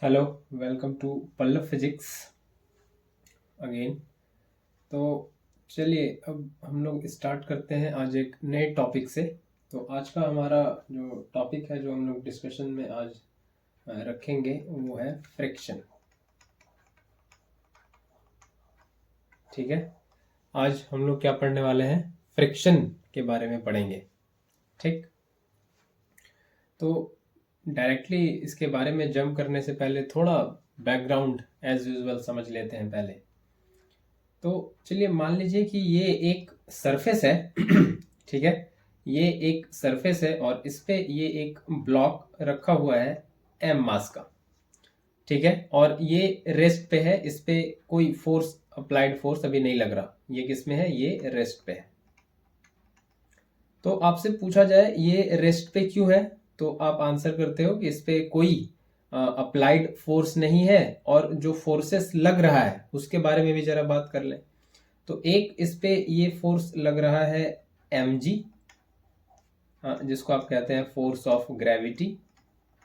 Hello, welcome to Pallav physics again. तो चलिए अब हम लोग स्टार्ट करते हैं आज एक नए टॉपिक से। तो आज का हमारा जो टॉपिक है जो हम लोग डिस्कशन में आज रखेंगे वो है फ्रिक्शन। ठीक है, आज हम लोग क्या पढ़ने वाले हैं, फ्रिक्शन के बारे में पढ़ेंगे। ठीक, तो डायरेक्टली इसके बारे में जंप करने से पहले थोड़ा बैकग्राउंड एज यूजुअल समझ लेते हैं पहले। तो चलिए मान लीजिए कि ये एक सरफेस है ठीक है, ये एक सरफेस है और इस पे ये एक ब्लॉक रखा हुआ है एम मास का। ठीक है, और ये रेस्ट पे है, इस पे कोई फोर्स, अप्लाइड फोर्स अभी नहीं लग रहा। ये किस में है, ये रेस्ट पे है। तो आपसे पूछा जाए ये रेस्ट पे क्यों है, तो आप आंसर करते हो कि इस पे कोई अप्लाइड फोर्स नहीं है, और जो फोर्सेस लग रहा है उसके बारे में भी जरा बात कर लें। तो एक इस पे ये फोर्स लग रहा है mg, जिसको आप कहते हैं फोर्स ऑफ ग्रेविटी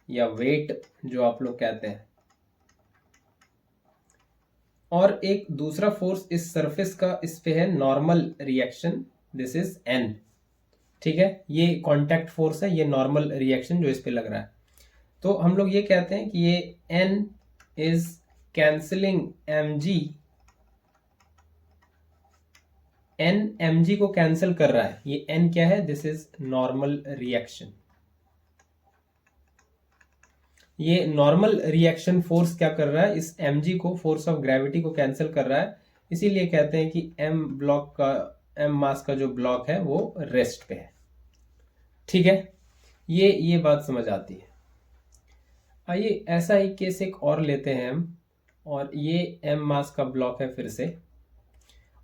या वेट जो आप लोग कहते हैं। और एक दूसरा फोर्स इस सरफेस का इस पे है normal reaction, this is n। ठीक है, ये कांटेक्ट फोर्स है, ये नॉर्मल रिएक्शन जो इस पे लग रहा है। तो हम लोग ये कहते हैं कि ये n is cancelling mg, n mg को कैंसिल कर रहा है। ये n क्या है, दिस इज नॉर्मल रिएक्शन। ये नॉर्मल रिएक्शन फोर्स क्या कर रहा है, इस mg को, फोर्स ऑफ ग्रेविटी को कैंसिल कर रहा है। इसीलिए कहते हैं कि m ब्लॉक का, m मास का जो ब्लॉक है वो रेस्ट पे है। ठीक है, ये बात समझ आती है। आइए ऐसा ही केस एक और लेते हैं हम, और ये m मास का ब्लॉक है फिर से,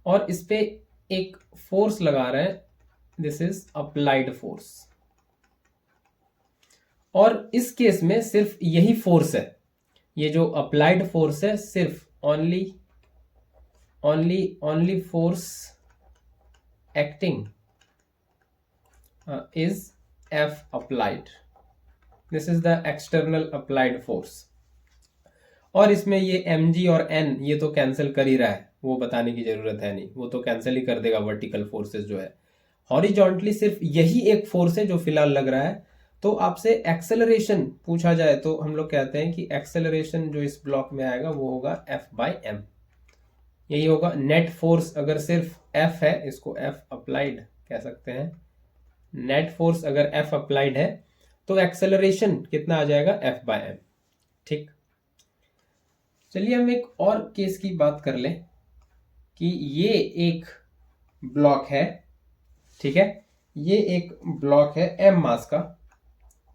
और इस पे एक फोर्स लगा रहे हैं, दिस इज अप्लाइड फोर्स। और इस केस में सिर्फ यही फोर्स है, ये जो अप्लाइड फोर्स है, सिर्फ only only force acting is F applied, this is the external applied force. और इसमें ये mg और n ये तो कैंसिल कर ही रहा है, वो बताने की जरूरत है नहीं, वो तो कैंसिल ही कर देगा वर्टिकल फोर्सेस जो है। हॉरिजॉन्टली सिर्फ यही एक फोर्स है जो फिलहाल लग रहा है। तो आपसे एक्सेलरेशन पूछा जाए तो हम लोग कहते हैं कि एक्सेलरेशन जो इस ब्लॉक में आएगा वो होगा F/m, यही होगा नेट फोर्स। अगर सिर्फ F है, इसको F अप्लाइड कह सकते हैं, नेट फोर्स अगर F अप्लाइड है तो एक्सेलरेशन कितना आ जाएगा, F/m। ठीक, चलिए हम एक और केस की बात कर लें कि ये एक ब्लॉक है। ठीक है, ये एक ब्लॉक है m मास का,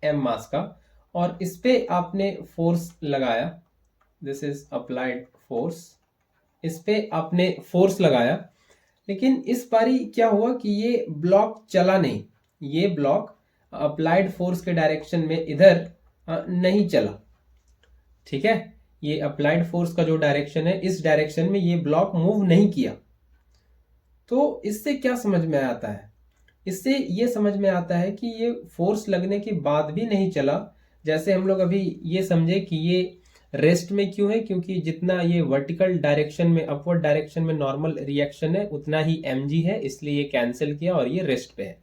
m मास का, और इस पे आपने फोर्स लगाया, दिस इज अप्लाइड फोर्स। इस पे आपने फोर्स लगाया, लेकिन इस बारी क्या हुआ कि ये ब्लॉक चला नहीं, ये ब्लॉक अप्लाइड फोर्स के डायरेक्शन में इधर नहीं चला। ठीक है, ये अप्लाइड फोर्स का जो डायरेक्शन है, इस डायरेक्शन में ये ब्लॉक मूव नहीं किया। तो इससे क्या समझ में आता है, इससे ये समझ में आता है कि ये फोर्स लगने के बाद भी नहीं चला। जैसे हम लोग अभी ये समझे कि ये रेस्ट में क्यों है, क्योंकि जितना ये वर्टिकल डायरेक्शन में, अपवर्ड डायरेक्शन में नॉर्मल रिएक्शन है, उतना ही mg है, इसलिए ये कैंसिल किया और ये रेस्ट पे है।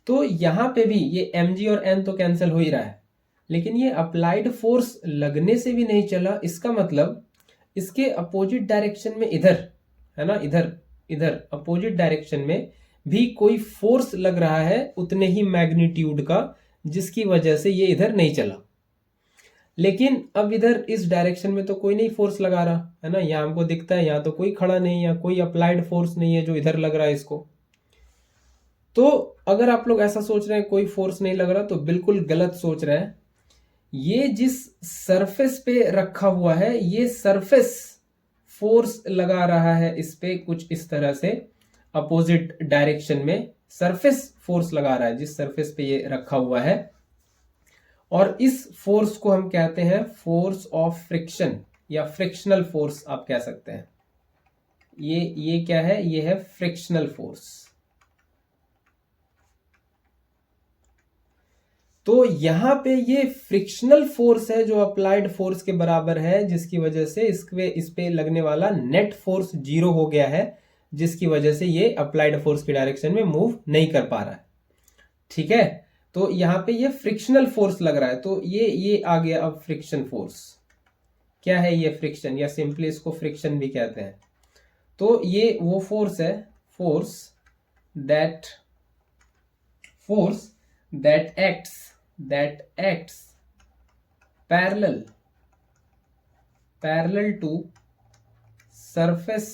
तो यहां पे भी ये mg और n तो कैंसिल हो ही रहा है, लेकिन ये अप्लाइड फोर्स लगने से भी नहीं चला। इसका मतलब इसके अपोजिट डायरेक्शन में, इधर है ना, इधर इधर अपोजिट डायरेक्शन में भी कोई फोर्स लग रहा है उतने ही मैग्नीट्यूड का, जिसकी वजह से ये इधर नहीं चला। लेकिन अब इधर इस डायरेक्शन में तो कोई नहीं फोर्स लगा रहा है ना, यहाँ हमको दिखता है यहाँ तो कोई खड़ा नहीं है, कोई अप्लाइड फोर्स नहीं है जो इधर लग रहा है इसको। तो अगर आप लोग ऐसा सोच रहे हैं कोई फोर्स नहीं लग रहा, तो बिल्कुल गलत सोच रहे हैं। ये जिस सरफेस पे रखा हुआ है, ये सरफेस फोर्स लगा रहा है इस पे, कुछ इस तरह से अपोजिट डायरेक्शन में सरफेस फोर्स लगा रहा है, जिस सरफेस पे ये रखा हुआ है। और इस फोर्स को हम कहते हैं फोर्स ऑफ फ्रिक्शन या फ्रिक्शनल फोर्स आप कह सकते हैं। ये क्या है, ये है फ्रिक्शनल फोर्स। तो यहाँ पे ये फ्रिक्शनल फोर्स है जो अप्लाइड फोर्स के बराबर है, जिसकी वजह से इस पे लगने वाला नेट फोर्स 0 हो गया है, जिसकी वजह से ये अप्लाइड फोर्स की डायरेक्शन में मूव नहीं कर पा रहा है। ठीक है, तो यहाँ पे ये फ्रिक्शनल फोर्स लग रहा है, तो ये आ गया अब फ्रिक्शन फोर्स। क्या है ये फ्रिक्शन, या सिंपली इसको फ्रिक्शन भी कहते हैं। तो ये वो फोर्स है, that force that acts parallel to surface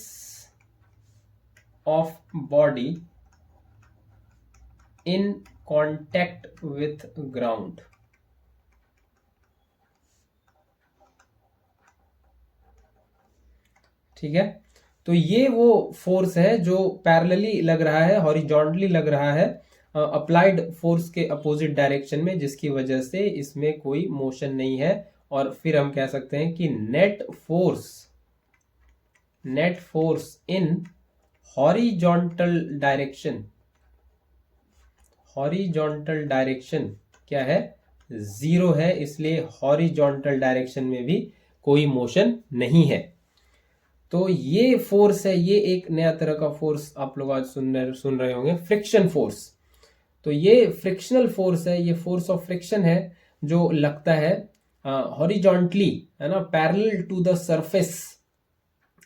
of body in contact with ground। ठीक है, तो ये वो फोर्स है जो पैरेलली लग रहा है, हॉरिजॉन्टली लग रहा है अप्लाइड फोर्स के अपोजिट डायरेक्शन में, जिसकी वजह से इसमें कोई मोशन नहीं है। और फिर हम कह सकते हैं कि net force in horizontal direction क्या है, 0 है, इसलिए हॉरिजॉन्टल डायरेक्शन में भी कोई मोशन नहीं है। तो ये फोर्स है, ये एक नया तरह का फोर्स आप लोग आज सुन रहे होंगे, फ्रिक्शन फोर्स। तो ये फ्रिक्शनल फोर्स है, ये फोर्स ऑफ फ्रिक्शन है जो लगता है हॉरिजॉन्टली, है ना, parallel to the surface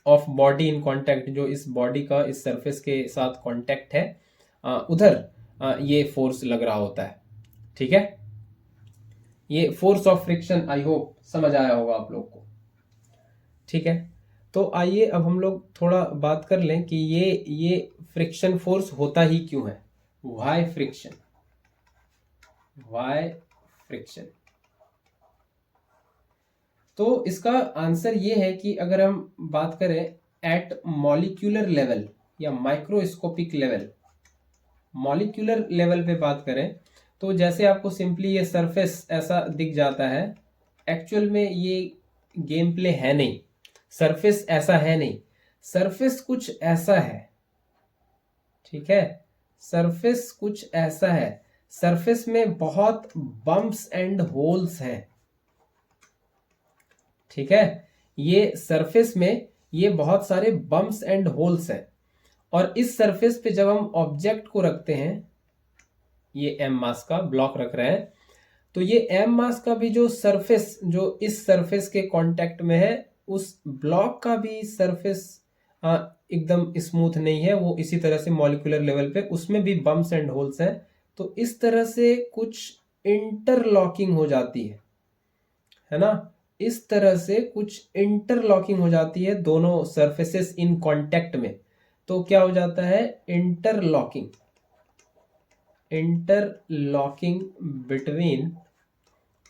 of body in contact, जो इस बॉडी का इस सरफेस के साथ कांटेक्ट है उधर ये फोर्स लग रहा होता है। ठीक है, ये force of friction I hope समझ आया होगा आप लोग को। ठीक है, तो आइए अब हम लोग थोड़ा बात कर लें कि ये फ्रिक्शन फोर्स होता ही क्यों है, वाई फ्रिक्शन। तो इसका आंसर ये है कि अगर हम बात करें एट मॉलिक्यूलर लेवल या माइक्रोस्कोपिक लेवल, मॉलिक्यूलर लेवल पे बात करें, तो जैसे आपको सिंपली ये सरफेस ऐसा दिख जाता है, एक्चुअल में ये गेम प्ले है नहीं, सरफेस ऐसा है नहीं, सरफेस कुछ ऐसा है। ठीक है, सरफेस कुछ ऐसा है, सरफेस में बहुत बम्प्स एंड होल्स हैं। ठीक है, ये सरफेस में ये बहुत सारे बम्प्स एंड होल्स हैं, और इस सरफेस पे जब हम ऑब्जेक्ट को रखते हैं, ये एम मास का ब्लॉक रख रहे हैं, तो ये एम मास का भी जो सरफेस जो इस सरफेस के कांटेक्ट में है, उस ब्लॉक का भी सरफेस एकदम स्मूथ नहीं है, वो इसी तरह से मॉलिक्यूलर लेवल पे उसमें भी बम्प्स एंड होल्स हैं। तो इस तरह से कुछ इंटरलॉकिंग हो जाती है ना, इस तरह से कुछ इंटरलॉकिंग हो जाती है दोनों सरफेसेस इन कांटेक्ट में। तो क्या हो जाता है, interlocking between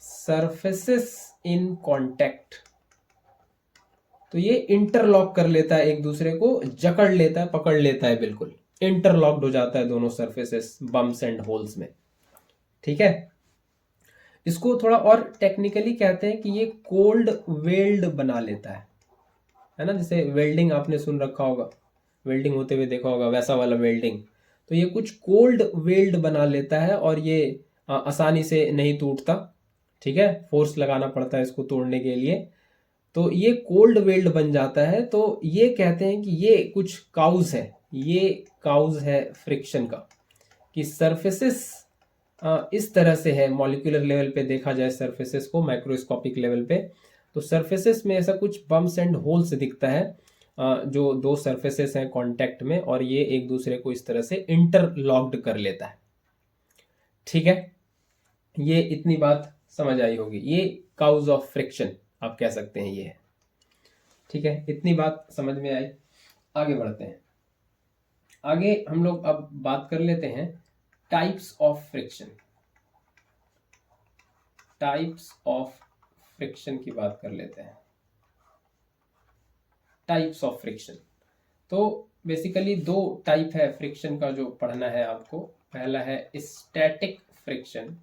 surfaces in contact. तो ये इंटरलॉक कर लेता है, एक दूसरे को जकड़ लेता है, पकड़ लेता है, बिल्कुल इंटरलॉक्ड हो जाता है दोनों सरफेसेस बम्प्स एंड होल्स में। ठीक है, इसको थोड़ा और टेक्निकली कहते हैं कि ये कोल्ड वेल्ड बना लेता है ना, जैसे वेल्डिंग आपने सुन रखा होगा, वेल्डिंग होते हुए देखा होगा, वैसा वाला वेल्डिंग। तो ये कुछ कोल्ड वेल्ड बना लेता है, और ये आसानी से नहीं टूटता। ठीक है, फोर्स लगाना पड़ता है इसको तोड़ने के लिए, तो ये कोल्ड वेल्ड बन जाता है। तो ये कहते हैं कि ये कुछ काउज है, ये काउज है फ्रिक्शन का, कि सरफेसेस इस तरह से है, मॉलिक्यूलर लेवल पे देखा जाए सरफेसेस को, माइक्रोस्कोपिक लेवल पे, तो सरफेसेस में ऐसा कुछ बम्प्स एंड होल्स दिखता है जो दो सरफेसेस हैं कांटेक्ट में, और ये एक दूसरे को इस तरह से इंटरलॉक्ड कर लेता है। ठीक है, ये इतनी बात समझ आई होगी, ये काउज ऑफ फ्रिक्शन आप कह सकते हैं ये है। ठीक है, इतनी बात समझ में आई, आगे बढ़ते हैं। आगे हम लोग अब बात कर लेते हैं टाइप्स ऑफ फ्रिक्शन। की बात कर लेते हैं, टाइप्स ऑफ फ्रिक्शन। तो बेसिकली दो टाइप है फ्रिक्शन का जो पढ़ना है आपको। पहला है स्टैटिक फ्रिक्शन,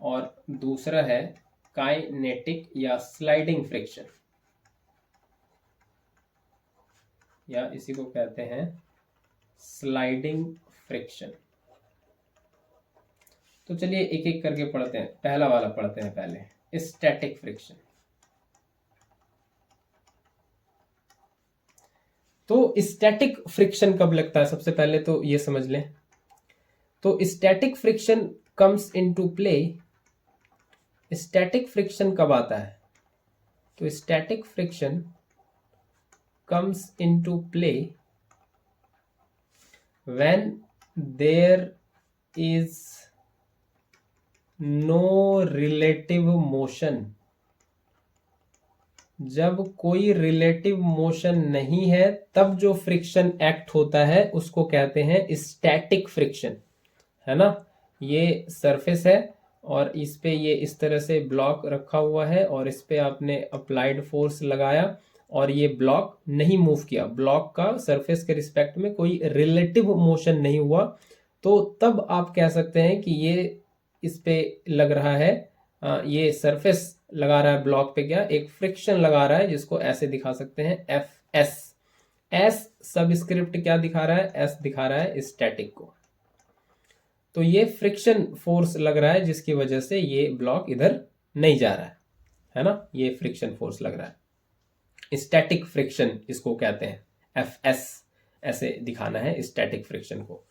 और दूसरा है काइनेटिक या स्लाइडिंग फ्रिक्शन, या इसी को कहते हैं स्लाइडिंग फ्रिक्शन। तो चलिए एक एक करके पढ़ते हैं। पहला वाला पढ़ते हैं पहले, स्टैटिक फ्रिक्शन। तो स्टैटिक फ्रिक्शन कब लगता है, सबसे पहले तो ये समझ लें। तो static friction comes into play, static friction कब आता है? तो static friction comes into play when there is no relative motion। जब कोई रिलेटिव मोशन नहीं है तब जो फ्रिक्शन एक्ट होता है उसको कहते हैं स्टैटिक फ्रिक्शन, है ना। ये सरफेस है और इस पे ये इस तरह से ब्लॉक रखा हुआ है और इस पे आपने अप्लाइड फोर्स लगाया और ये ब्लॉक नहीं मूव किया, ब्लॉक का सरफेस के रिस्पेक्ट में कोई रिलेटिव मोशन नहीं हुआ, तो तब आप कह सकते हैं कि ये इस पे लग रहा है, ये सरफेस लगा रहा है ब्लॉक पे, क्या एक फ्रिक्शन लगा रहा है, जिसको ऐसे दिखा सकते हैं एफ एस। एस सबस्क्रिप्ट क्या दिखा रहा है? एस दिखा रहा है स्टैटिक को। तो ये फ्रिक्शन फोर्स लग रहा है जिसकी वजह से ये ब्लॉक इधर नहीं जा रहा है ना, ये फ्रिक्शन फोर्स लग रहा है, स्टैटिक फ्रिक्शन इसको कहते हैं। एफ एस ऐसे दिखाना है स्टैटिक फ्रिक्शन को।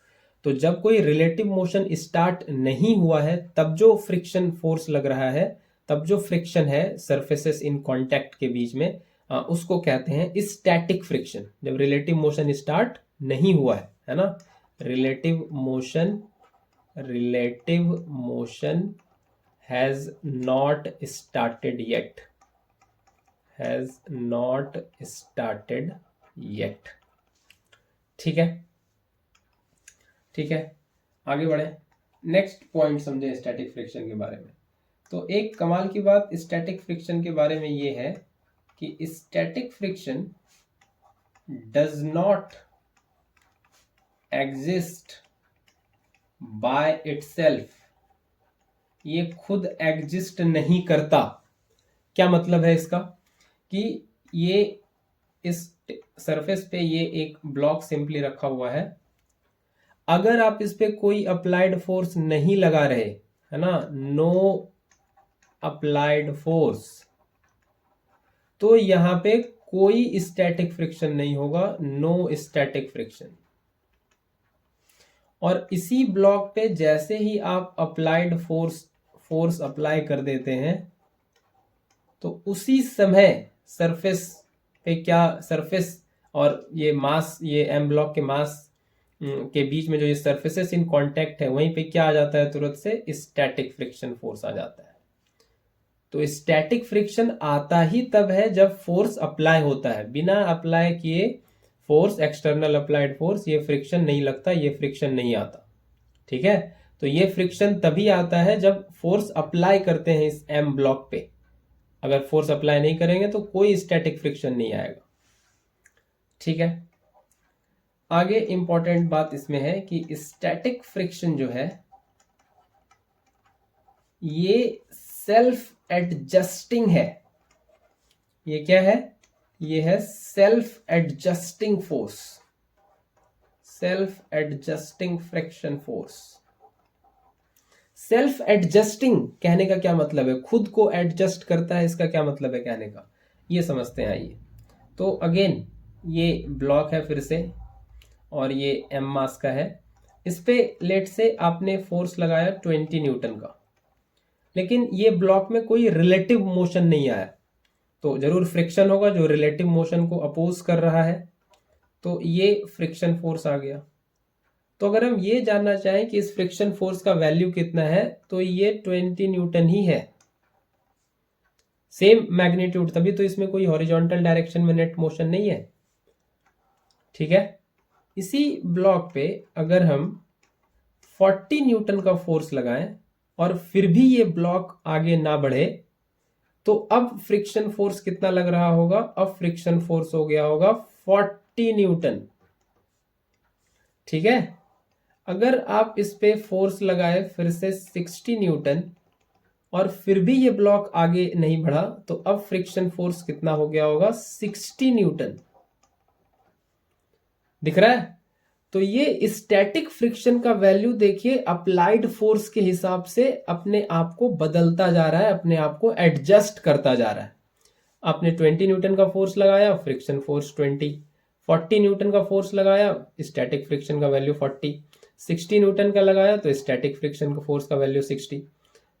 तो जब कोई रिलेटिव मोशन स्टार्ट नहीं हुआ है तब जो फ्रिक्शन फोर्स लग रहा है, तब जो फ्रिक्शन है सरफेसेस इन कांटेक्ट के बीच में, उसको कहते हैं स्टैटिक फ्रिक्शन। जब रिलेटिव मोशन स्टार्ट नहीं हुआ है ना, relative motion has not started yet, has not started yet. ठीक है, ठीक है, आगे बढ़े। नेक्स्ट पॉइंट समझे स्टैटिक फ्रिक्शन के बारे में। तो एक कमाल की बात स्टैटिक फ्रिक्शन के बारे में ये है कि static friction does not exist by itself, ये खुद एग्जिस्ट नहीं करता। क्या मतलब है इसका? कि ये इस सरफेस पे ये एक ब्लॉक सिंपली रखा हुआ है, अगर आप इस पे कोई अप्लाइड फोर्स नहीं लगा रहे, है ना, नो अप्लाइड फोर्स, तो यहां पे कोई स्टैटिक फ्रिक्शन नहीं होगा, नो स्टैटिक फ्रिक्शन। और इसी ब्लॉक पे जैसे ही आप अप्लाइड फोर्स अप्लाई कर देते हैं तो उसी समय सरफेस पे क्या, सरफेस और ये मास, ये एम ब्लॉक के मास के बीच में जो ये सरफेसेस इन कांटेक्ट है, वहीं पे क्या आ जाता है तुरंत से? स्टैटिक फ्रिक्शन फोर्स आ जाता है। तो स्टैटिक फ्रिक्शन आता ही तब है जब फोर्स अप्लाई होता है। बिना अप्लाई किए फोर्स, एक्सटर्नल अप्लाइड फोर्स, ये फ्रिक्शन नहीं लगता, ये फ्रिक्शन नहीं आता। ठीक है, तो ये फ्रिक्शन तभी आता है जब फोर्स अप्लाई करते हैं इस एम ब्लॉक पे। अगर फोर्स अप्लाई नहीं करेंगे तो कोई स्टैटिक फ्रिक्शन नहीं आएगा। ठीक है, आगे इंपॉर्टेंट बात इसमें है कि स्टैटिक फ्रिक्शन जो है ये सेल्फ एडजस्टिंग है। ये क्या है? ये है self adjusting force, self adjusting friction force. Self adjusting कहने का क्या मतलब है? खुद को एडजस्ट करता है, इसका क्या मतलब है कहने का? ये समझते हैं आइए। तो अगेन ये ब्लॉक है फिर से, और ये एम मास का है। इस पे लेट से आपने फोर्स लगाया 20 न्यूटन का, लेकिन ये ब्लॉक में कोई रिलेटिव मोशन नहीं आया, तो जरूर फ्रिक्शन होगा जो रिलेटिव मोशन को अपोज कर रहा है, तो ये फ्रिक्शन फोर्स आ गया। तो अगर हम ये जानना चाहें कि इस फ्रिक्शन फोर्स का वैल्यू कितना है, तो ये 20 न्यूटन ही है, सेम मैग्नीट्यूड, तभी तो इसमें कोई हॉरिजॉन्टल डायरेक्शन में नेट मोशन नहीं है। ठीक है, इसी ब्लॉक पे अगर हम 40 न्यूटन का फोर्स लगाएं और फिर भी ये ब्लॉक आगे ना बढ़े, तो अब फ्रिक्शन फोर्स कितना लग रहा होगा? अब फ्रिक्शन फोर्स हो गया होगा 40 न्यूटन। ठीक है, अगर आप इस पे फोर्स लगाए फिर से 60 न्यूटन और फिर भी ये ब्लॉक आगे नहीं बढ़ा, तो अब फ्रिक्शन फोर्स कितना हो गया होगा? 60 न्यूटन। दिख रहा है? तो ये स्टैटिक फ्रिक्शन का वैल्यू देखिए अप्लाइड फोर्स के हिसाब से अपने आप को बदलता जा रहा है, अपने आप को एडजस्ट करता जा रहा है। आपने 20 न्यूटन का फोर्स लगाया, फ्रिक्शन फोर्स 20, 40 न्यूटन का फोर्स लगाया, स्टैटिक फ्रिक्शन का वैल्यू 40, 60 न्यूटन का लगाया तो स्टैटिक फ्रिक्शन का फोर्स का वैल्यू 60।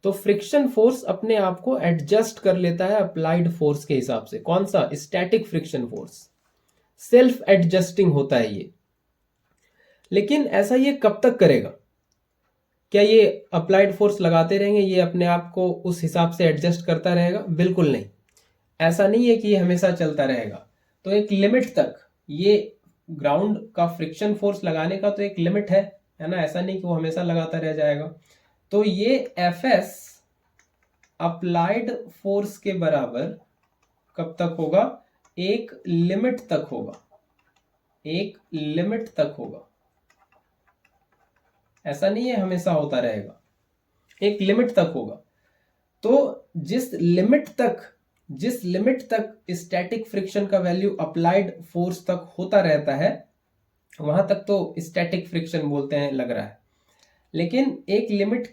तो फ्रिक्शन फोर्स अपने आप को एडजस्ट कर लेता है अप्लाइड फोर्स के हिसाब से। कौन सा? Static friction force self adjusting होता है ये। लेकिन ऐसा ये कब तक करेगा? क्या ये अप्लाइड फोर्स लगाते रहेंगे, ये अपने आप को उस हिसाब से एडजस्ट करता रहेगा? बिल्कुल नहीं। ऐसा नहीं है कि ये हमेशा चलता रहेगा। तो एक लिमिट तक ये ग्राउंड का फ्रिक्शन फोर्स लगाने का तो एक लिमिट है ना, ऐसा नहीं कि वो हमेशा लगाता रह जाएगा। तो ये एफ एस अप्लाइड फोर्स के बराबर कब तक होगा? एक लिमिट तक होगा, एक लिमिट तक होगा। ऐसा नहीं है हमेशा होता रहेगा, एक लिमिट तक होगा। तो जिस लिमिट तक स्टैटिक फ्रिक्शन का वैल्यू अप्लाइड फोर्स तक होता रहता है, वहां तक तो स्टैटिक फ्रिक्शन बोलते हैं, लग रहा है। लेकिन एक लिमिट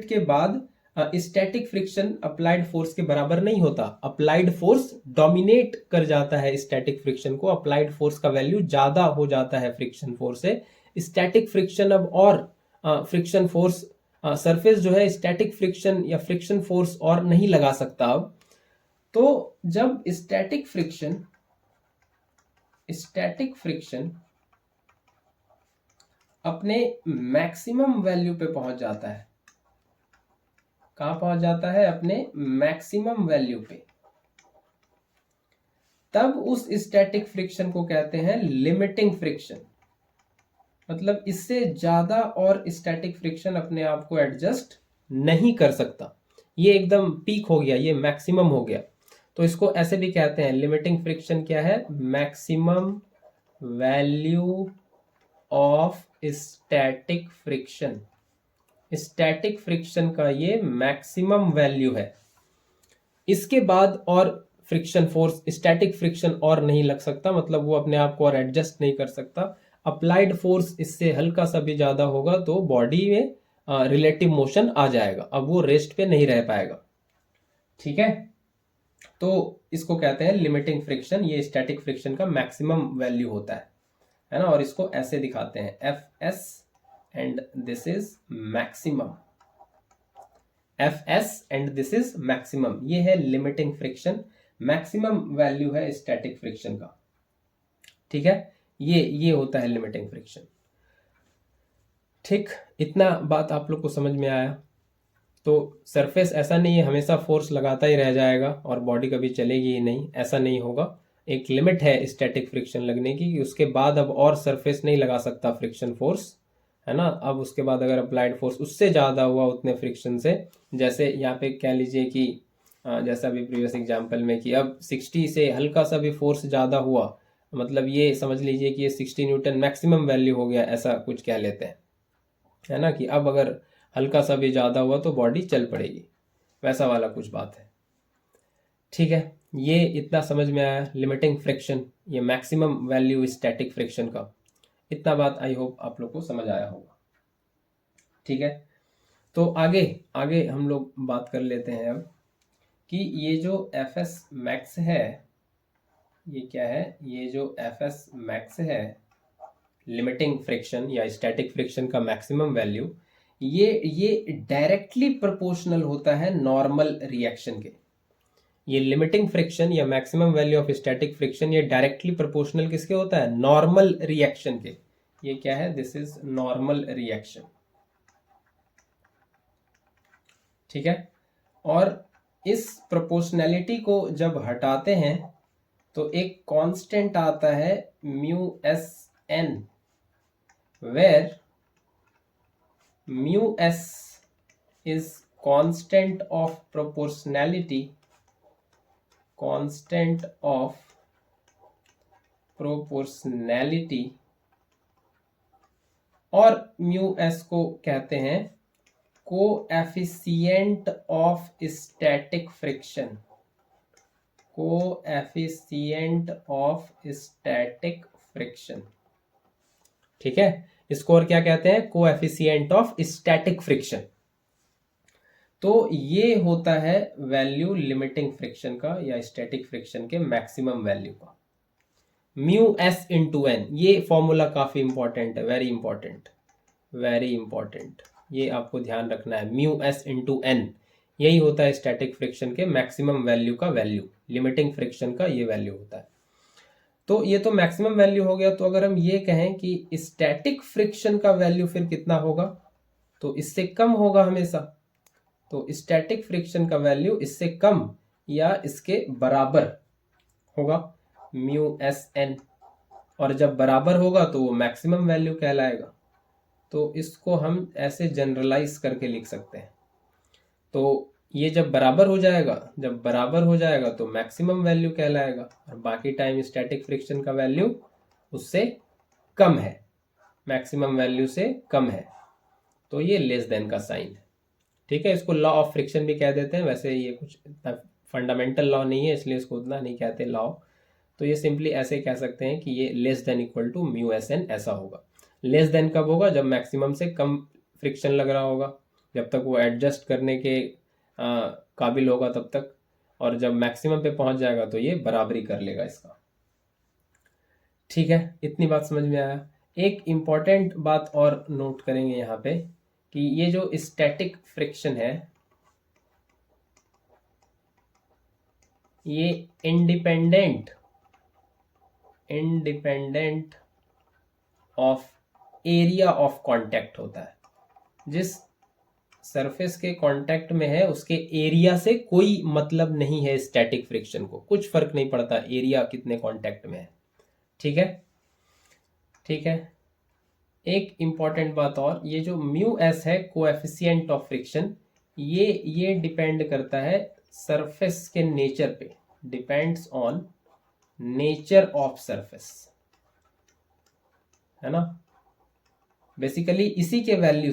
के बाद स्टैटिक फ्रिक्शन अप्लाइड फोर्स के बराबर नहीं होता। अप्लाइड फोर्स डोमिनेट कर जाता है स्टैटिक फ्रिक्शन को, अप्लाइड फोर्स का वैल्यू ज्यादा हो जाता है फ्रिक्शन फोर्स से। स्टैटिक फ्रिक्शन अब और फ्रिक्शन फोर्स सरफेस जो है स्टैटिक फ्रिक्शन या फ्रिक्शन फोर्स और नहीं लगा सकता अब। तो जब स्टैटिक फ्रिक्शन अपने मैक्सिमम वैल्यू पे पहुंच जाता है, कहां पहुंच जाता है? अपने मैक्सिमम वैल्यू पे, तब उस स्टैटिक फ्रिक्शन को कहते हैं लिमिटिंग फ्रिक्शन। मतलब इससे ज्यादा और स्टैटिक फ्रिक्शन अपने आप को एडजस्ट नहीं कर सकता, ये एकदम पीक हो गया, ये मैक्सिमम हो गया। तो इसको ऐसे भी कहते हैं, लिमिटिंग फ्रिक्शन क्या है? Maximum value of static friction. Static friction का ये मैक्सिमम वैल्यू है। इसके बाद और फ्रिक्शन फोर्स, स्टैटिक फ्रिक्शन और नहीं लग सकता, मतलब वो अपने आप को और एडजस्ट नहीं कर सकता। अप्लाइड फोर्स इससे हल्का सा भी ज्यादा होगा तो बॉडी में रिलेटिव मोशन आ जाएगा, अब वो रेस्ट पे नहीं रह पाएगा। ठीक है, तो इसको कहते हैं लिमिटिंग फ्रिक्शन। ये स्टैटिक फ्रिक्शन का मैक्सिमम वैल्यू होता है ना। और इसको ऐसे दिखाते हैं, F S and this is maximum, F S and this is maximum. ये है लिमिटिंग फ्रिक्शन, मैक्सिमम वैल्यू है स्टैटिक फ्रिक्शन का। ठीक है, ये होता है लिमिटिंग फ्रिक्शन। ठीक, इतना बात आप लोग को समझ में आया? तो सरफेस ऐसा नहीं है हमेशा फोर्स लगाता ही रह जाएगा और बॉडी कभी चलेगी ही नहीं, ऐसा नहीं होगा। एक लिमिट है स्टैटिक फ्रिक्शन लगने की, उसके बाद अब और सरफेस नहीं लगा सकता फ्रिक्शन फोर्स, है ना। अब उसके बाद अगर अप्लाइड फोर्स उससे ज़्यादा हुआ उतने फ्रिक्शन से, जैसे यहाँ पे कह लीजिए कि जैसा अभी प्रीवियस एग्जाम्पल में कि अब 60 से हल्का सा भी फोर्स ज़्यादा हुआ, मतलब ये समझ लीजिए कि ये 60 न्यूटन मैक्सिमम वैल्यू हो गया, ऐसा कुछ कह लेते हैं, है ना। कि अब अगर हल्का सा भी ज़्यादा हुआ तो बॉडी चल पड़ेगी, वैसा वाला कुछ बात है। ठीक है, ये इतना समझ में आया, लिमिटिंग फ्रिक्शन, ये मैक्सिमम वैल्यू स्टैटिक फ्रिक्शन का। इतना बात आई होप आप लोग को समझ आया होगा। ठीक है, तो आगे आगे हम लोग बात कर लेते हैं अब कि ये जो एफ एस मैक्स है, ये क्या है? ये जो एफ एस मैक्स है, लिमिटिंग फ्रिक्शन या स्टैटिक फ्रिक्शन का मैक्सिमम वैल्यू, ये डायरेक्टली प्रोपोर्शनल होता है नॉर्मल रिएक्शन के। ये लिमिटिंग फ्रिक्शन या maximum value of static friction ये डायरेक्टली प्रोपोर्शनल किसके होता है? नॉर्मल रिएक्शन के। ये क्या है? This is normal reaction. ठीक है, और इस प्रोपोर्शनैलिटी को जब हटाते हैं तो एक कांस्टेंट आता है mu S N, where mu S is constant of proportionality, constant of proportionality, और म्यू एस को कहते हैं coefficient of static friction, coefficient of static friction. ठीक है, इसको और क्या कहते हैं, कोएफिशिएंट ऑफ स्टैटिक फ्रिक्शन। तो ये होता है वैल्यू लिमिटिंग फ्रिक्शन का या स्टैटिक फ्रिक्शन के मैक्सिमम वैल्यू का, म्यू एस इंटू एन। ये फॉर्मूला काफी इंपॉर्टेंट है, वेरी इंपॉर्टेंट, वेरी इंपॉर्टेंट, ये आपको ध्यान रखना है, म्यू एस इंटू एन, यही होता है स्टैटिक फ्रिक्शन के मैक्सिमम वैल्यू का वैल्यू, लिमिटिंग फ्रिक्शन का ये वैल्यू होता है। तो ये तो मैक्सिमम वैल्यू हो गया। तो अगर हम ये कहें कि स्टैटिक फ्रिक्शन का वैल्यू फिर कितना होगा, तो इससे कम होगा हमेशा। तो स्टैटिक फ्रिक्शन का वैल्यू इससे कम या इसके बराबर होगा, म्यू एस एन, और जब बराबर होगा तो वो मैक्सिमम वैल्यू कहलाएगा। तो इसको हम ऐसे जनरलाइज करके लिख सकते हैं। तो ये जब बराबर हो जाएगा, जब बराबर हो जाएगा तो मैक्सिमम वैल्यू कहलाएगा, और बाकी टाइम स्टैटिक फ्रिक्शन का वैल्यू उससे कम है, मैक्सिमम वैल्यू से कम है, तो ये लेस देन का साइन है। ठीक है, इसको लॉ ऑफ फ्रिक्शन भी कह देते हैं। वैसे ये कुछ इतना फंडामेंटल लॉ नहीं है, इसलिए इसको उतना नहीं कहते लॉ। तो ये सिंपली ऐसे कह सकते हैं कि ये less than equal to mu S N ऐसा होगा। लेस देन कब होगा, जब मैक्सिमम से कम फ्रिक्शन लग रहा होगा, जब तक वो एडजस्ट करने के काबिल होगा तब तक, और जब मैक्सिमम पे पहुंच जाएगा तो ये बराबरी कर लेगा इसका। ठीक है, इतनी बात समझ में आया। एक इम्पॉर्टेंट बात और नोट करेंगे यहाँ पे कि ये जो स्टैटिक फ्रिक्शन है ये independent of area of contact होता है। जिस सरफेस के कांटेक्ट में है उसके एरिया से कोई मतलब नहीं है स्टैटिक फ्रिक्शन को, कुछ फर्क नहीं पड़ता एरिया कितने कांटेक्ट में है। ठीक है, ठीक है। एक इंपॉर्टेंट बात और, ये जो म्यू एस है कोएफिशिएंट ऑफ फ्रिक्शन, ये डिपेंड करता है सरफेस के नेचर पे, depends on nature of surface, है ना। बेसिकली इसी के वैल्यू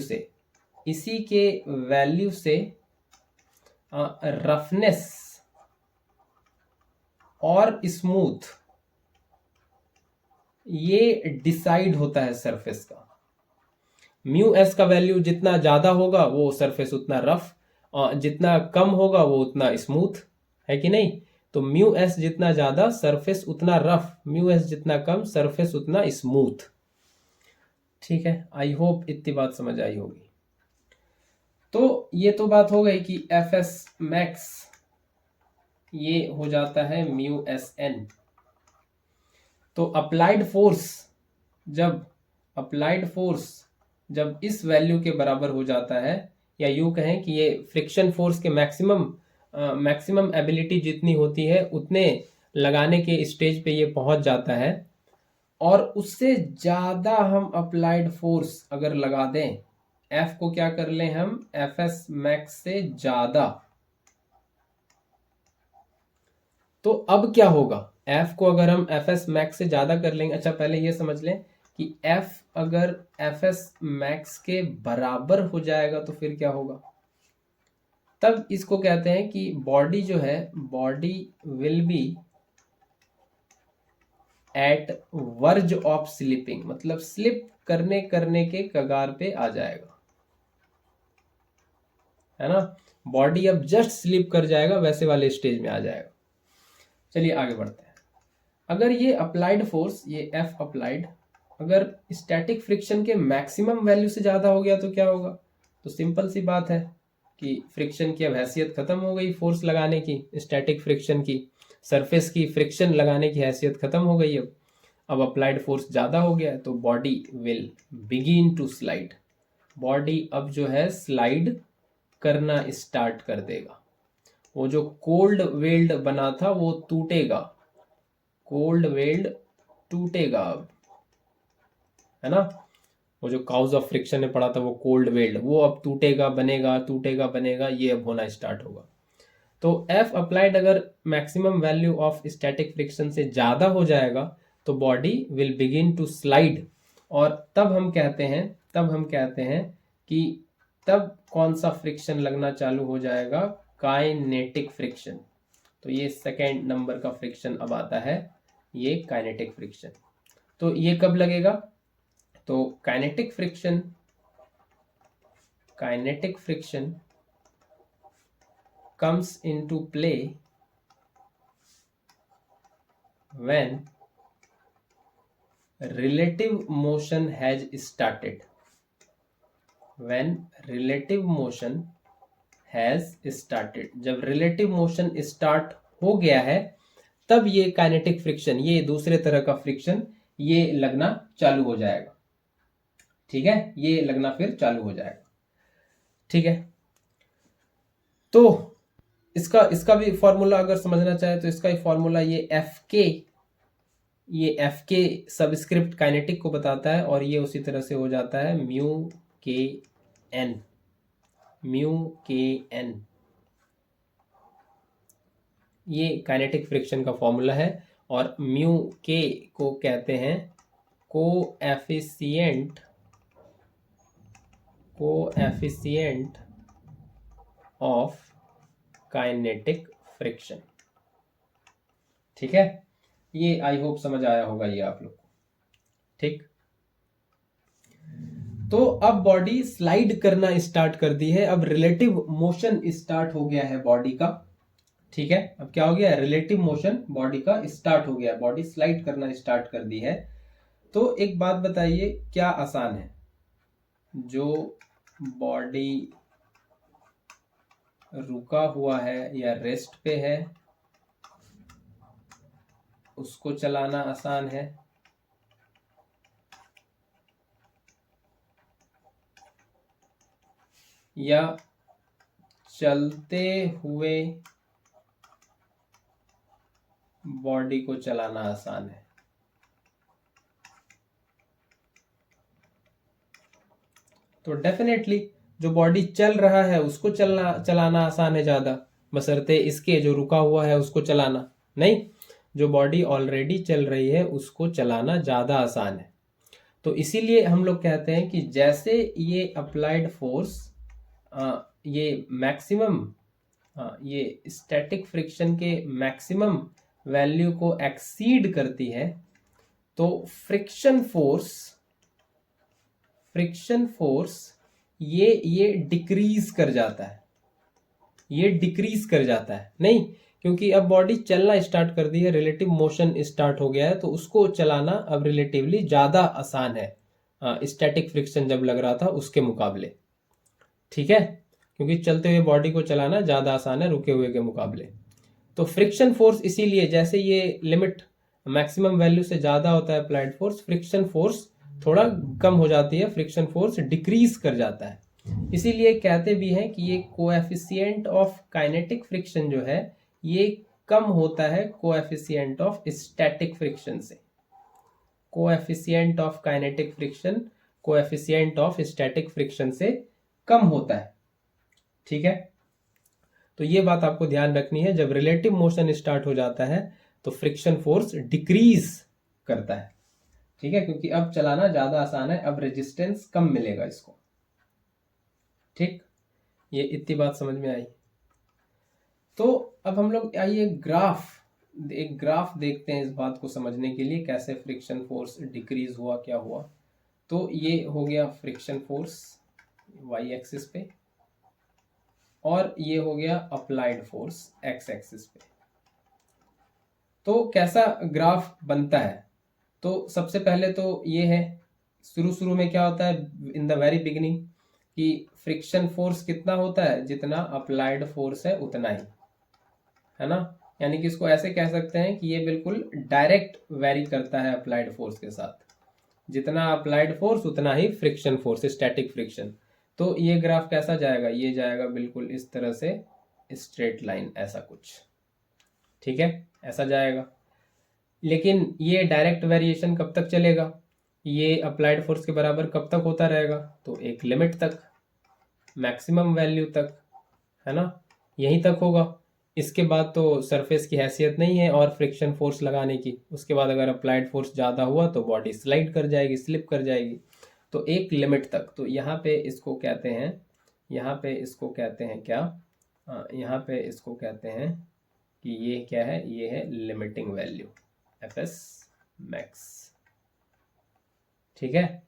से रफनेस और स्मूथ ये डिसाइड होता है सरफेस का। म्यू एस का वैल्यू जितना ज्यादा होगा वो सरफेस उतना रफ, जितना कम होगा वो उतना स्मूथ, है कि नहीं। तो म्यू एस जितना ज्यादा सरफेस उतना रफ, म्यू एस जितना कम सरफेस उतना स्मूथ। ठीक है, आई होप इतनी बात समझ आई होगी। तो ये तो बात हो गई कि एफ एस मैक्स ये हो जाता है म्यू एस एन। तो अप्लाइड फोर्स जब इस वैल्यू के बराबर हो जाता है, या यूं कहें कि ये फ्रिक्शन फोर्स के मैक्सिमम एबिलिटी जितनी होती है उतने लगाने के स्टेज पे ये पहुंच जाता है, और उससे ज्यादा हम अप्लाइड फोर्स अगर लगा दें, एफ को क्या कर लें हम, एफ एस मैक्स से ज्यादा, तो अब क्या होगा, एफ को अगर हम एफ एस मैक्स से ज्यादा कर लेंगे। अच्छा, पहले ये समझ लें कि एफ अगर एफ एस मैक्स के बराबर हो जाएगा तो फिर क्या होगा, तब इसको कहते हैं कि बॉडी जो है, body will be at verge of slipping, मतलब स्लिप करने के कगार पे आ जाएगा, है ना। बॉडी अब जस्ट स्लिप कर जाएगा, वैसे वाले स्टेज में आ जाएगा। चलिए आगे बढ़ते हैं। अगर ये अप्लाइड फोर्स, ये एफ अप्लाइड, अगर स्टैटिक फ्रिक्शन के मैक्सिमम वैल्यू से ज्यादा हो गया तो क्या होगा, तो सिंपल सी बात है कि फ्रिक्शन की अब हैसियत खत्म हो गई, फोर्स लगाने की, स्टैटिक फ्रिक्शन की, सरफेस की फ्रिक्शन लगाने की हैसियत खत्म हो गई। अब अप्लाइड फोर्स ज्यादा हो गया है, तो body will begin to slide, body अब जो है स्लाइड करना स्टार्ट कर देगा। वो जो कोल्ड वेल्ड बना था वो टूटेगा, कोल्ड वेल्ड टूटेगा अब, है ना। वो जो काउज ऑफ फ्रिक्शन में पड़ा था वो कोल्ड वेल्ड, वो अब टूटेगा बनेगा, टूटेगा बनेगा, ये अब होना स्टार्ट होगा। तो एफ अप्लाइड अगर maximum value of static friction से ज्यादा हो जाएगा तो body will begin to slide, और तब हम कहते हैं कि तब कौन सा फ्रिक्शन लगना चालू हो जाएगा, काइनेटिक फ्रिक्शन। तो ये सेकेंड नंबर का फ्रिक्शन अब आता है, ये काइनेटिक फ्रिक्शन। तो ये कब लगेगा, तो kinetic friction comes into play when relative motion has started. जब रिलेटिव मोशन स्टार्ट हो गया है तब ये काइनेटिक फ्रिक्शन, ये दूसरे तरह का फ्रिक्शन ये लगना चालू हो जाएगा। ठीक है, ये लगना फिर चालू हो जाएगा। ठीक है, तो इसका भी फॉर्मूला अगर समझना चाहे तो इसका ही फॉर्मूला ये एफ के सबस्क्रिप्ट काइनेटिक को बताता है, और ये उसी तरह से हो जाता है म्यू के एन। ये काइनेटिक फ्रिक्शन का फॉर्मूला है, और म्यू के को कहते हैं कोएफिशिएंट ऑफ काइनेटिक फ्रिक्शन। ठीक है, ये आई होप समझ आया होगा ये आप लोग को। ठीक, तो अब बॉडी स्लाइड करना स्टार्ट कर दी है, अब रिलेटिव मोशन स्टार्ट हो गया है बॉडी का। ठीक है, अब क्या हो गया है, रिलेटिव मोशन बॉडी का स्टार्ट हो गया है, बॉडी स्लाइड करना स्टार्ट कर दी है। तो एक बात बताइए, क्या आसान है, जो बॉडी रुका हुआ है या रेस्ट पे है उसको चलाना आसान है, या चलते हुए बॉडी को चलाना आसान है? तो डेफिनेटली जो बॉडी चल रहा है उसको चलाना आसान है ज्यादा, बशर्ते इसके जो रुका हुआ है उसको चलाना नहीं। जो बॉडी ऑलरेडी चल रही है उसको चलाना ज्यादा आसान है। तो इसीलिए हम लोग कहते हैं कि जैसे ये अप्लाइड फोर्स ये मैक्सिमम ये स्टैटिक फ्रिक्शन के मैक्सिमम वैल्यू को एक्सीड करती है, तो फ्रिक्शन फोर्स ये डिक्रीज कर जाता है, नहीं, क्योंकि अब बॉडी चलना स्टार्ट कर दी है, रिलेटिव मोशन स्टार्ट हो गया है, तो उसको चलाना अब रिलेटिवली ज्यादा आसान है स्टैटिक फ्रिक्शन जब लग रहा था उसके मुकाबले। ठीक है, क्योंकि चलते हुए बॉडी को चलाना ज्यादा आसान है रुके हुए के मुकाबले। तो फ्रिक्शन फोर्स इसीलिए जैसे ये लिमिट मैक्सिमम वैल्यू से ज्यादा होता है अप्लाइड फोर्स, फ्रिक्शन फोर्स थोड़ा कम हो जाती है, फ्रिक्शन फोर्स डिक्रीज कर जाता है। इसीलिए कहते भी हैं कि ये कोएफिशिएंट ऑफ काइनेटिक फ्रिक्शन जो है ये कम होता है कोएफिशिएंट ऑफ स्टैटिक फ्रिक्शन से। Coefficient of kinetic friction coefficient of static friction से कम होता है। ठीक है, तो ये बात आपको ध्यान रखनी है, जब रिलेटिव मोशन स्टार्ट हो जाता है तो फ्रिक्शन फोर्स डिक्रीज करता है। ठीक है, क्योंकि अब चलाना ज्यादा आसान है, अब रेजिस्टेंस कम मिलेगा इसको। ठीक, ये इतनी बात समझ में आई। तो अब हम लोग आइए एक ग्राफ देखते हैं इस बात को समझने के लिए, कैसे फ्रिक्शन फोर्स डिक्रीज हुआ, क्या हुआ। तो ये हो गया फ्रिक्शन फोर्स वाई एक्सिस पे, और ये हो गया अप्लाइड फोर्स एक्स एक्सिस पे। तो कैसा ग्राफ बनता है, तो सबसे पहले तो ये है, शुरू में क्या होता है, इन द वेरी बिगिनिंग, कि फ्रिक्शन फोर्स कितना होता है, जितना अप्लाइड फोर्स है उतना ही, है ना। यानी कि इसको ऐसे कह सकते हैं कि ये बिल्कुल डायरेक्ट वेरी करता है अप्लाइड फोर्स के साथ, जितना अप्लाइड फोर्स उतना ही फ्रिक्शन फोर्स, स्टैटिक फ्रिक्शन। तो ये ग्राफ कैसा जाएगा, ये जाएगा बिल्कुल इस तरह से स्ट्रेट लाइन, ऐसा कुछ। ठीक है, ऐसा जाएगा। लेकिन ये डायरेक्ट वेरिएशन कब तक चलेगा, ये अप्लाइड फोर्स के बराबर कब तक होता रहेगा, तो एक लिमिट तक, मैक्सिमम वैल्यू तक, है ना, यहीं तक होगा। इसके बाद तो सरफेस की हैसियत नहीं है और फ्रिक्शन फोर्स लगाने की, उसके बाद अगर अप्लाइड फोर्स ज़्यादा हुआ तो बॉडी स्लाइड कर जाएगी, स्लिप कर जाएगी, तो एक लिमिट तक। तो यहाँ पे इसको कहते हैं, क्या, यहाँ पे इसको कहते हैं कि ये क्या है, ये है limiting value, F S max. ठीक है,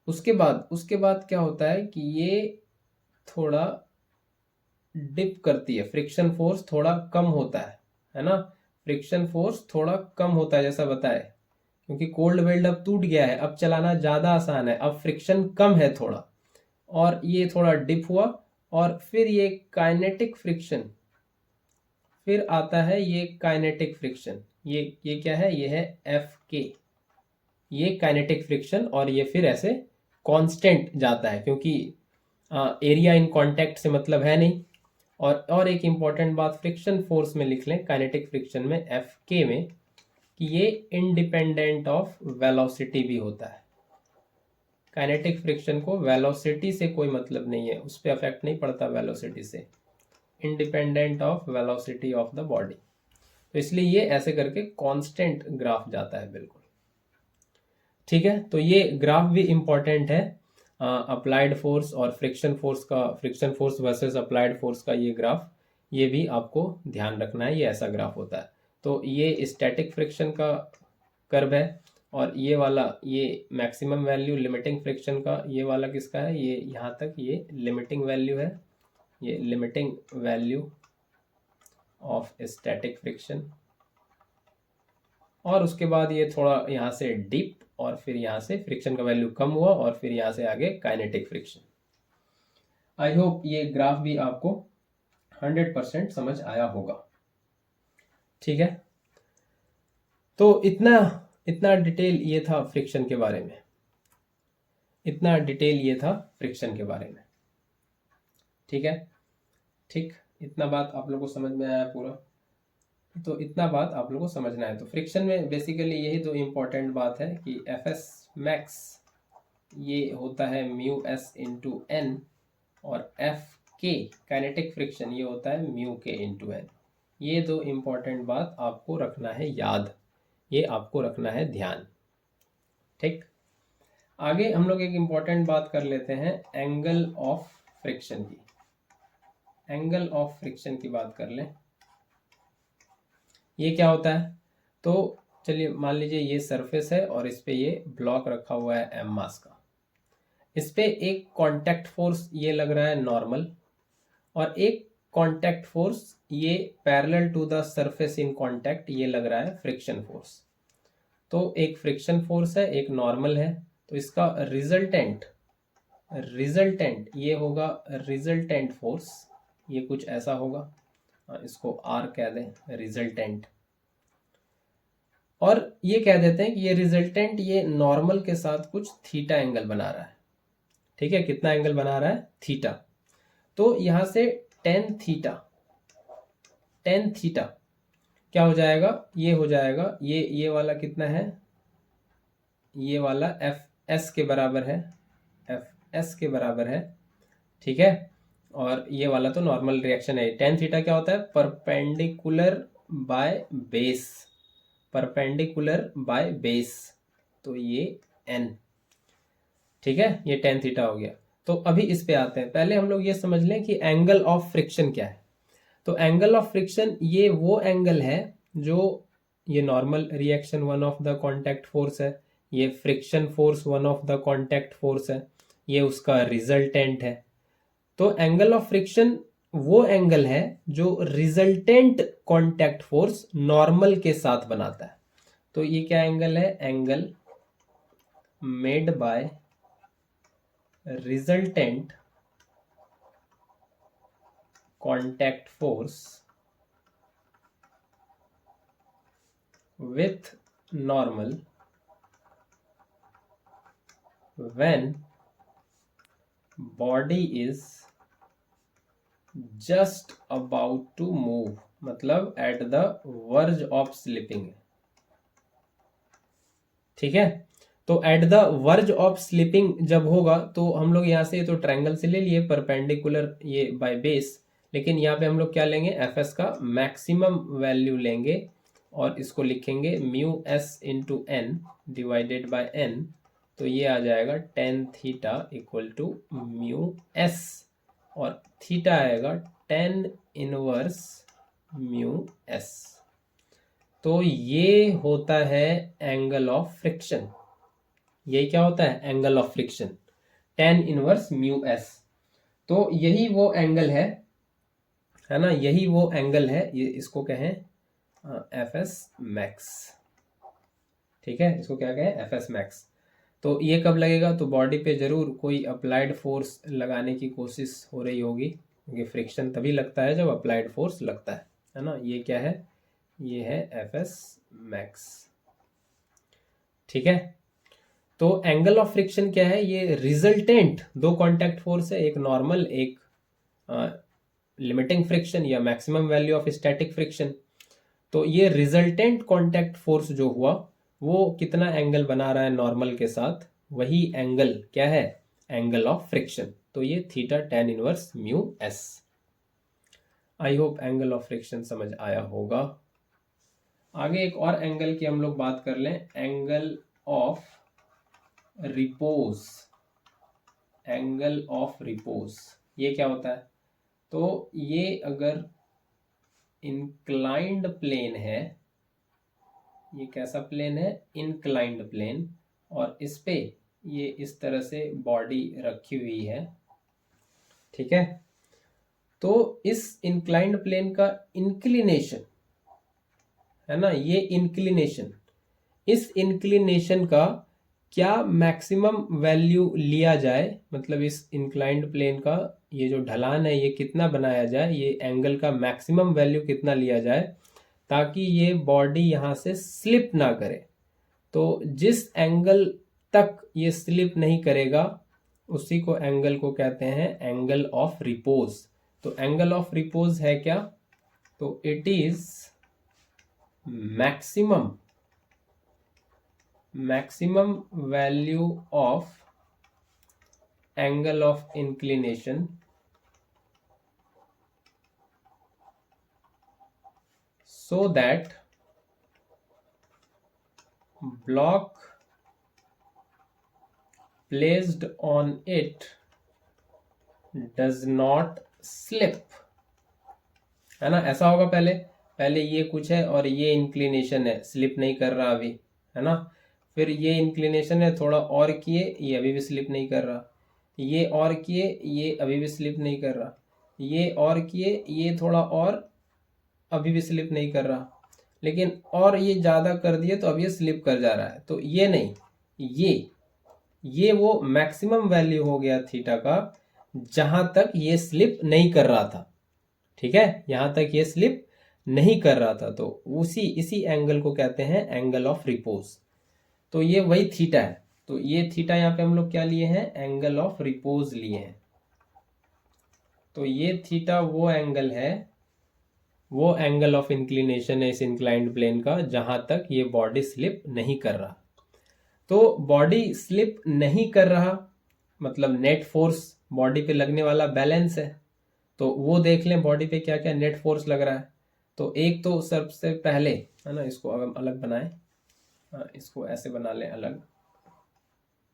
उसके बाद क्या होता है कि ये थोड़ा डिप करती है, फ्रिक्शन फोर्स थोड़ा कम होता है ना, फ्रिक्शन फोर्स थोड़ा कम होता है जैसा बताए, क्योंकि कोल्ड वेल्ड अब टूट गया है, अब चलाना ज्यादा आसान है, अब फ्रिक्शन कम है थोड़ा, और ये थोड़ा डिप हुआ, और फिर ये काइनेटिक फ्रिक्शन, फिर आता है ये काइनेटिक फ्रिक्शन, ये क्या है, ये है एफ के, ये काइनेटिक फ्रिक्शन, और ये फिर ऐसे कांस्टेंट जाता है, क्योंकि एरिया इन कांटेक्ट से मतलब है नहीं। और एक इंपॉर्टेंट बात फ्रिक्शन फोर्स में लिख लें, काइनेटिक फ्रिक्शन में एफ के में, कि ये इंडिपेंडेंट ऑफ वेलोसिटी भी होता है। काइनेटिक फ्रिक्शन को वेलोसिटी से कोई मतलब नहीं है, उस पर अफेक्ट नहीं पड़ता वेलोसिटी से, independent of velocity of the body, तो इसलिए ये ऐसे करके कांस्टेंट ग्राफ जाता है बिल्कुल। ठीक है, तो ये ग्राफ भी इंपॉर्टेंट है, अप्लाइड फोर्स और फ्रिक्शन फोर्स का, friction force versus applied force का ये ग्राफ, ये भी आपको ध्यान रखना है, ये ऐसा ग्राफ होता है। तो ये स्टैटिक फ्रिक्शन का कर्व है, और ये वाला ये मैक्सिमम वैल्यू लिमिटिंग फ्रिक्शन का, ये वाला किसका है, ये यहाँ तक ये लिमिटिंग वैल्यू है, ये limiting value of static friction, और उसके बाद ये थोड़ा यहाँ से डीप, और फिर यहाँ से फ्रिक्शन का वैल्यू कम हुआ, और फिर यहाँ से आगे काइनेटिक फ्रिक्शन। आई होप ये ग्राफ भी आपको 100% समझ आया होगा। ठीक है, तो इतना इतना डिटेल ये था फ्रिक्शन के बारे में, इतना डिटेल ये था फ्रिक्शन के बारे में। ठीक है, ठीक, इतना बात आप लोगों को समझ में आया पूरा, तो इतना बात आप लोगों को समझना है। तो फ्रिक्शन में बेसिकली यही दो इम्पोर्टेंट बात है कि एफ एस मैक्स ये होता है म्यू एस इंटू एन, और एफ के काइनेटिक फ्रिक्शन ये होता है म्यू के इंटू एन। ये दो इम्पोर्टेंट बात आपको रखना है याद, ये आपको रखना है ध्यान। ठीक, आगे हम लोग एक इम्पॉर्टेंट बात कर लेते हैं एंगल ऑफ फ्रिक्शन की, एंगल ऑफ फ्रिक्शन की बात कर लें। ये क्या होता है, तो चलिए मान लीजिए ये सरफेस है, और इस पे ये ब्लॉक रखा हुआ है एम मास का, इस पे एक कांटेक्ट फोर्स ये लग रहा है नॉर्मल, और एक कांटेक्ट फोर्स ये parallel to the surface in contact ये लग रहा है फ्रिक्शन फोर्स। तो एक फ्रिक्शन फोर्स है, एक नॉर्मल है, तो इसका रिजल्टेंट ये होगा रिजल्टेंट फोर्स, ये कुछ ऐसा होगा, इसको आर कह दें रिजल्टेंट, और ये कह देते हैं कि ये रिजल्टेंट ये नॉर्मल के साथ कुछ थीटा एंगल बना रहा है। ठीक है, कितना एंगल बना रहा है, थीटा। तो यहां से टेन थीटा क्या हो जाएगा, ये हो जाएगा, ये वाला कितना है, ये वाला एफ एस के बराबर है, एफ एस के बराबर है। ठीक है, और ये वाला तो नॉर्मल रिएक्शन है। टेन थीटा क्या होता है, perpendicular by base, perpendicular by base, तो ये एन। ठीक है, ये टेन थीटा हो गया। तो अभी इस पे आते हैं, पहले हम लोग ये समझ लें कि एंगल ऑफ फ्रिक्शन क्या है। तो एंगल ऑफ फ्रिक्शन ये वो एंगल है जो, ये normal reaction one of the contact force है, ये friction force one of the contact force है, ये उसका रिजल्टेंट है। तो एंगल ऑफ फ्रिक्शन वो एंगल है जो रिजल्टेंट कांटेक्ट फोर्स नॉर्मल के साथ बनाता है। तो ये क्या एंगल है, angle made by resultant contact force with normal when body is just about to move, मतलब at the verge of slipping। ठीक है, तो at the verge of slipping जब होगा, तो हम लोग यहाँ से तो ट्रायंगल से ले लिए परपेंडिकुलर ये बाय बेस, लेकिन यहाँ पे हम लोग क्या लेंगे, एफ एस का मैक्सिमम वैल्यू लेंगे, और इसको लिखेंगे mu S into N divided by N. तो ये आ जाएगा tan theta equal to mu S, और थीटा आएगा टेन इनवर्स म्यू एस। तो ये होता है एंगल ऑफ फ्रिक्शन, यही क्या होता है, angle of friction, tan inverse mu S. तो यही वो एंगल है ना, यही वो एंगल है, ये इसको कहें एफ एस मैक्स। ठीक है, इसको क्या कहें, एफ एस मैक्स। तो ये कब लगेगा, तो बॉडी पे जरूर कोई अप्लाइड फोर्स लगाने की कोशिश हो रही होगी, क्योंकि फ्रिक्शन तभी लगता है जब अप्लाइड फोर्स लगता है ना। ये क्या है, ये है एफ एस मैक्स। ठीक है, तो एंगल ऑफ फ्रिक्शन क्या है, ये रिजल्टेंट दो कांटेक्ट फोर्स है, एक नॉर्मल, एक लिमिटिंग फ्रिक्शन या maximum value of static friction. तो ये रिजल्टेंट कांटेक्ट फोर्स जो हुआ वो कितना एंगल बना रहा है नॉर्मल के साथ, वही एंगल क्या है, एंगल ऑफ फ्रिक्शन। तो ये theta tan inverse mu S. I hope angle of friction समझ आया होगा। आगे एक और एंगल की हम लोग बात कर लें, angle of repose. Angle of repose ये क्या होता है, तो ये अगर इंक्लाइंड प्लेन है, ये कैसा प्लेन है, इंक्लाइंड प्लेन, और इस पे ये इस तरह से बॉडी रखी हुई है। ठीक है, तो इस इंक्लाइंड प्लेन का इंक्लिनेशन है ना, ये इंक्लिनेशन, इस इंक्लिनेशन का क्या मैक्सिमम वैल्यू लिया जाए, मतलब इस इंक्लाइंड प्लेन का ये जो ढलान है ये कितना बनाया जाए, ये एंगल का मैक्सिमम वैल्यू कितना लिया जाए ताकि ये बॉडी यहाँ से स्लिप ना करे। तो जिस एंगल तक ये स्लिप नहीं करेगा उसी को एंगल को कहते हैं एंगल ऑफ रिपोज। तो एंगल ऑफ रिपोज है क्या, तो it is maximum value of angle of inclination so that block placed on it does not slip, है ना। ऐसा होगा, पहले ये कुछ है और ये इंक्लिनेशन है, स्लिप नहीं कर रहा अभी, है ना। फिर ये इंक्लिनेशन है, थोड़ा और किए, ये अभी भी स्लिप नहीं कर रहा, ये और किए, ये अभी भी स्लिप नहीं कर रहा, ये और किए, ये थोड़ा और, अभी भी स्लिप नहीं कर रहा, लेकिन और ये ज़्यादा कर दिए तो अब ये स्लिप कर जा रहा है। तो ये नहीं, ये वो मैक्सिमम वैल्यू हो गया थीटा का जहां तक ये स्लिप नहीं कर रहा था। ठीक है, यहां तक ये स्लिप नहीं कर रहा था, तो इसी एंगल को कहते हैं एंगल ऑफ रिपोज। तो ये वही थीटा है, तो ये थीटा यहाँ पे हम लोग क्या लिए हैं, एंगल ऑफ रिपोज लिए हैं। तो ये थीटा वो एंगल है, वो एंगल ऑफ इंक्लिनेशन है इस इंक्लाइंड प्लेन का जहां तक ये बॉडी स्लिप नहीं कर रहा। तो बॉडी स्लिप नहीं कर रहा मतलब नेट फोर्स बॉडी पे लगने वाला बैलेंस है। तो वो देख लें बॉडी पे क्या क्या नेट फोर्स लग रहा है। तो एक तो सबसे पहले है ना, इसको अगर अलग बनाएं, इसको ऐसे बना लें अलग,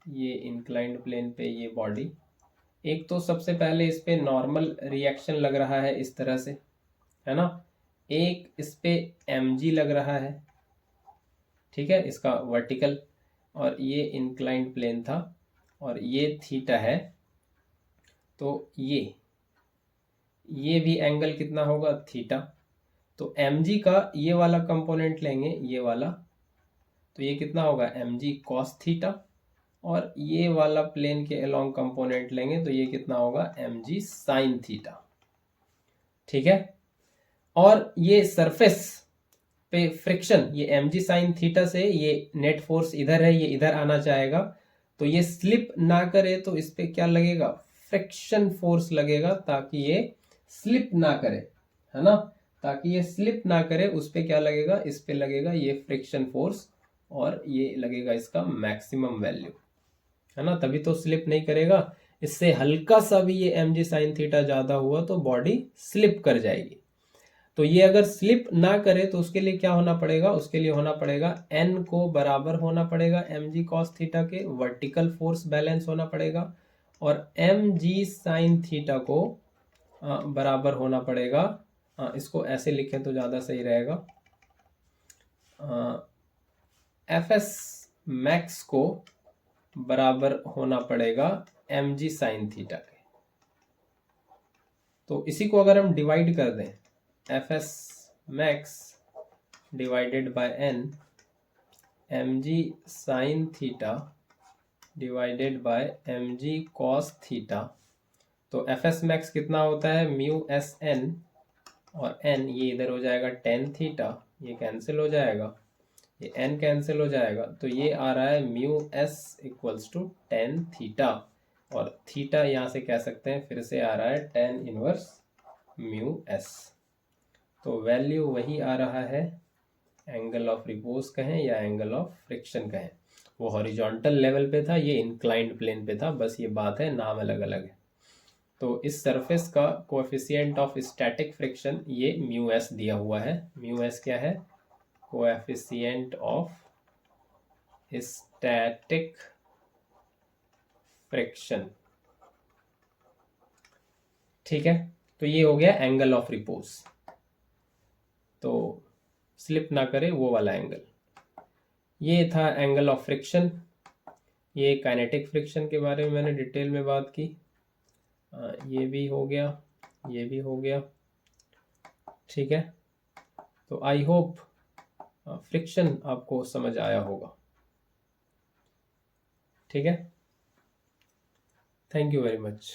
ये इंक्लाइंड प्लेन पे ये बॉडी, एक तो सबसे पहले इस पे नॉर्मल रिएक्शन लग रहा है इस तरह से, है ना। एक इस पे mg लग रहा है, ठीक है, इसका वर्टिकल, और ये इंक्लाइंड प्लेन था और ये थीटा है। तो ये भी एंगल कितना होगा, थीटा। तो mg का ये वाला कंपोनेंट लेंगे, ये वाला, तो ये कितना होगा, mg cos थीटा, और ये वाला प्लेन के अलोंग कंपोनेंट लेंगे तो ये कितना होगा, mg sin थीटा। ठीक है, और ये सरफेस पे फ्रिक्शन, ये mg sin थीटा से ये नेट फोर्स इधर है, ये इधर आना चाहेगा, तो ये स्लिप ना करे तो इस पे क्या लगेगा, फ्रिक्शन फोर्स लगेगा ताकि ये स्लिप ना करे, है ना। ताकि ये स्लिप ना करे उस पे क्या लगेगा, इस पे लगेगा ये फ्रिक्शन फोर्स, और ये लगेगा इसका मैक्सिमम वैल्यू, है ना, तभी तो स्लिप नहीं करेगा। इससे हल्का सा भी ये mg sin थीटा ज्यादा हुआ तो बॉडी स्लिप कर जाएगी। तो ये अगर स्लिप ना करे तो उसके लिए क्या होना पड़ेगा, उसके लिए होना पड़ेगा n को बराबर होना पड़ेगा mg cos थीटा के, वर्टिकल फोर्स बैलेंस होना पड़ेगा, और mg sin थीटा को बराबर होना पड़ेगा, इसको ऐसे लिखें तो ज़्यादा सही रहेगा, एफ एस मैक्स को बराबर होना पड़ेगा mg साइन थीटा के। तो इसी को अगर हम डिवाइड कर दें, fs max divided by n mg sine theta divided by mg cos theta, तो fs मैक्स कितना होता है म्यू एस एन, और n ये इधर हो जाएगा टेन थीटा, ये कैंसिल हो जाएगा, ये n कैंसिल हो जाएगा, तो ये आ रहा है mu S equals to tan theta, और थीटा यहाँ से कह सकते हैं फिर से आ रहा है टेन इनवर्स म्यू एस। तो वैल्यू वही आ रहा है, एंगल ऑफ रिपोज कहें या एंगल ऑफ फ्रिक्शन कहें। वो हॉरिजॉन्टल लेवल पे था, ये इंक्लाइंड प्लेन पे था, बस ये बात है, नाम अलग अलग है। तो इस सरफेस का कोएफिशिएंट ऑफ स्टैटिक फ्रिक्शन ये म्यू एस दिया हुआ है। म्यू एस क्या है? Coefficient of static friction. ठीक है, तो ये हो गया एंगल ऑफ रिपोज। तो स्लिप ना करे वो वाला एंगल। ये था एंगल ऑफ फ्रिक्शन। ये काइनेटिक फ्रिक्शन के बारे में मैंने डिटेल में बात की। ये भी हो गया, ये भी हो गया। ठीक है, तो आई होप फ्रिक्शन आपको समझ आया होगा। ठीक है, थैंक यू वेरी मच।